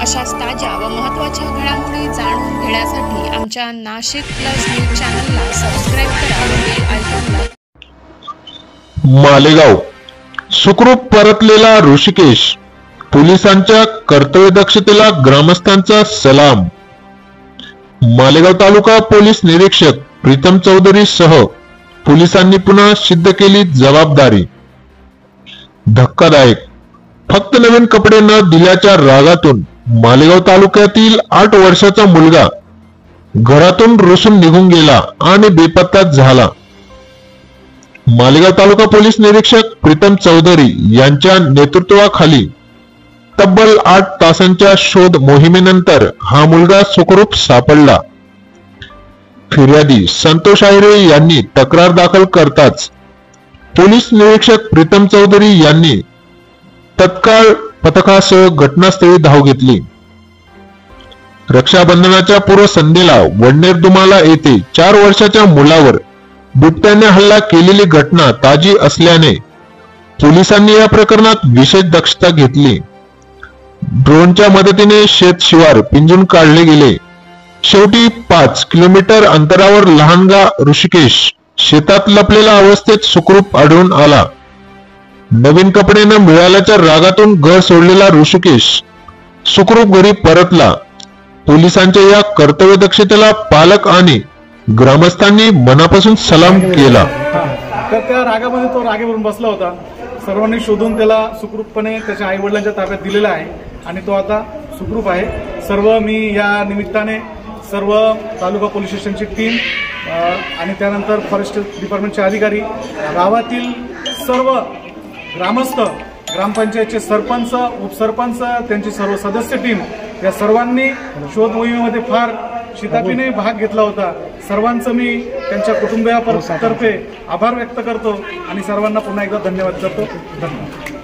अशाच ताज्या व महत्त्वाच्या घडामोडी जाणून घेण्यासाठी आमच्या नाशिक प्लस न्यूज चॅनलला सबस्क्राइब करा व बेल आयकॉनला. मालेगाव सुखरूप परतलेला ऋषिकेश, पोलिसांच्या कर्तव्यदक्षतेला ग्रामस्थांचा सलाम. मालेगाव तालुका पोलीस निरीक्षक प्रीतम चौधरी सह पोलिसांनी पुन्हा सिद्ध केली जबाबदारी. धक्कादायक, फक्त नवीन कपडे न दिल्याच्या रागातून मालेगाव तालुक्यातील 8 वर्षाचा मुलगा घरातून रुसून निघून गेला आणि बेपत्ता झाला. मालेगाव तालुका पोलीस निरीक्षक प्रीतम चौधरी यांच्या नेतृत्वाखाली तब्बल 8 तासांच्या शोध मोहिमेनंतर हा मुलगा सुखरूप सापडला. फिर्यादी संतोष आहिरे यांनी तक्रार दाखल करताच पोलीस निरीक्षक प्रीतम चौधरी यांनी तत्काळ पथकासह घटनास्थळी धाव घेतली. रक्षाबंधनाच्या पूर्वसंध्येला वडनेर दुमाला येथे 4 वर्षाच्या मुलावर बिबट्याने हल्ला केलेली घटना ताजी असल्याने पोलिसांनी या प्रकरणात विशेष दक्षता घेतली. ड्रोनच्या मदतीने शेत शिवार पिंजून काढले गेले. शेवटी 5 किलोमीटर अंतरावर लहानगा ऋषिकेश शेतात लपलेल्या अवस्थेत सुखरूप आढळून आला. नवीन कपडे न मिळाल्याच्या रागातून घर सोडलेला ऋषिकेश सुखरूप घरी परतला. पोलिसांच्या या कर्तव्यदक्षतेला पालक आणि ग्रामस्थांनी मनापासून सलाम केला. तर त्या रागामध्ये तो रागेवरून बसला होता. सर्वांनी शोधून त्याला सुखरूपपणे त्याच्या आई वडिलांच्या ताब्यात दिलेला आहे आणि तो आता सुखरूप आहे. सर्व मी या निमित्ताने सर्व तालुका पोलीस स्टेशनची टीम आणि त्यानंतर फॉरेस्ट डिपार्टमेंटचे अधिकारी, गावातील सर्व ग्रामस्थ, ग्रामपंचायतचे सरपंच, उपसरपंच, त्यांची सर्व सदस्य टीम या सर्वांनी शोध मोहिमेमध्ये फार शिताफीने भाग घेतला होता. सर्वांचं मी त्यांच्या कुटुंबियातर्फे आभार व्यक्त करतो आणि सर्वांना पुन्हा एकदा धन्यवाद करतो. धन्यवाद.